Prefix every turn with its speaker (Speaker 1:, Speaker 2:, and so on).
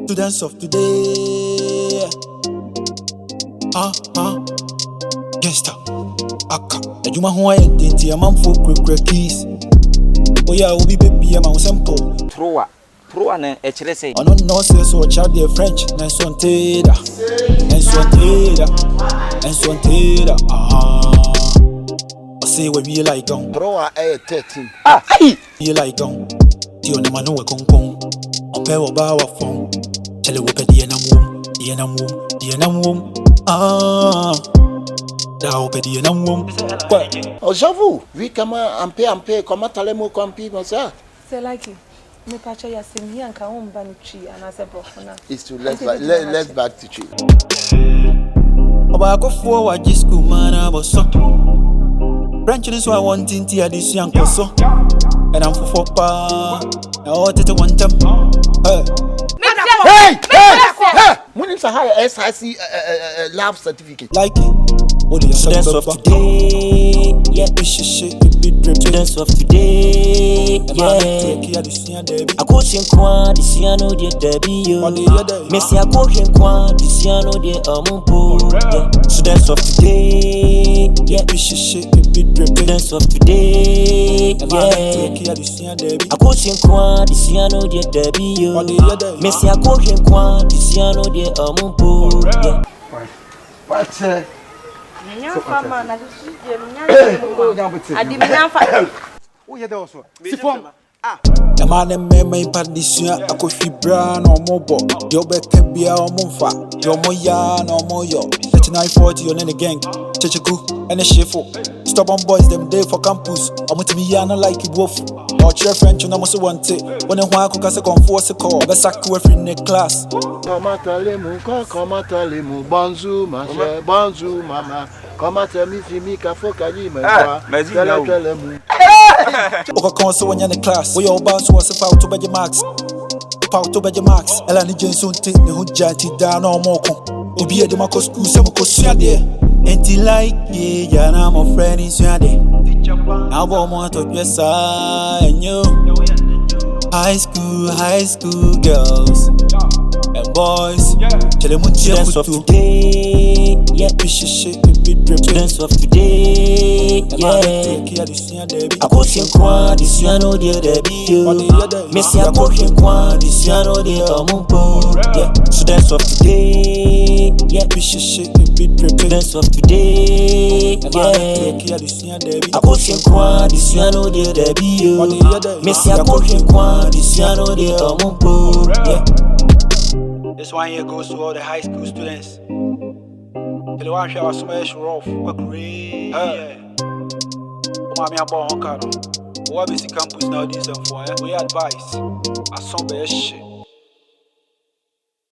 Speaker 1: Students of today. Gangsta. Aka. Ejuma ho ayenti a man for quick keys. Oh yeah, we be baby am simple.
Speaker 2: Proa na e kire say.
Speaker 1: Ono no say so child dey French. Nensonteda. Say we be like gon.
Speaker 3: Proa 13.
Speaker 1: Hey. You like gon. Ti on ma no we konkon. Ope wo ba wa fon. Tell we pe di enam wom. Da ope di enam wom.
Speaker 3: Oh, j'avoue. Oui, comment ampe, comment t'allez mon campi comme ça?
Speaker 4: C'est like me pacha ya semi anka umba ni chi anasepo na.
Speaker 3: It's to let's back to tree.
Speaker 1: Oba ko fo wa jisku mana boso. Branch is why one thing to this young person. And I'm for pa. I want it to one time.
Speaker 3: Hey! When it's a higher SIC lab certificate.
Speaker 1: Like it. Oh, the
Speaker 2: Students of today, yeah. Students of today, yeah. I go sing kwa, this year no dear Debbie, yo. Messi, I go sing kwa, this year no dear Amumpo, yeah. Students of today, yeah. Students of today, yeah. I go sing kwa, this year no dear Debbie, yo. Messi, I go sing kwa, this year no dear Amumpo, yeah.
Speaker 3: What?
Speaker 1: The man and me partition, I could see brown or mobile. Your back can be our monfa. Your moya no more yo. 3940 on any gang. Checheku and a shefo. Stubborn boys, them day for campus. I'm with me, I like it wolf. Or chair French, and I must want it. When I want to cast a conforce a call, but sack to every in the class.
Speaker 3: Come at lemu, bonjour, ma chère, bonjour, mama. Come at me, Fimika, Fokali, my boy.
Speaker 1: Oka console when you're in the class. We all bounce was a foul to bed your marks. Foul to bed your marks. Elani Jenson take the hood jatty down or moko. Obi a demako school, some cosia there. Ain't like ye, Yana, my friend is yade. Now, want to dress and you. High school girls and boys. Tell them what
Speaker 2: Students of today, yeah. Students of today, yeah. I go sing kwa, this year no dear Debbie, yo. Messi, I go sing kwa, this year no dear Amumpo, yeah. Students of today, yeah. Students of today, yeah. I go sing kwa, this year no dear Debbie, yo. Messi, I go sing kwa, this year no dear Amumpo, yeah.
Speaker 1: This 1 year goes to all the high school students. The one shall smash rough, but great. Mommy, I'm born on Caro. What is the campus now? This and for we advice. I saw best shit.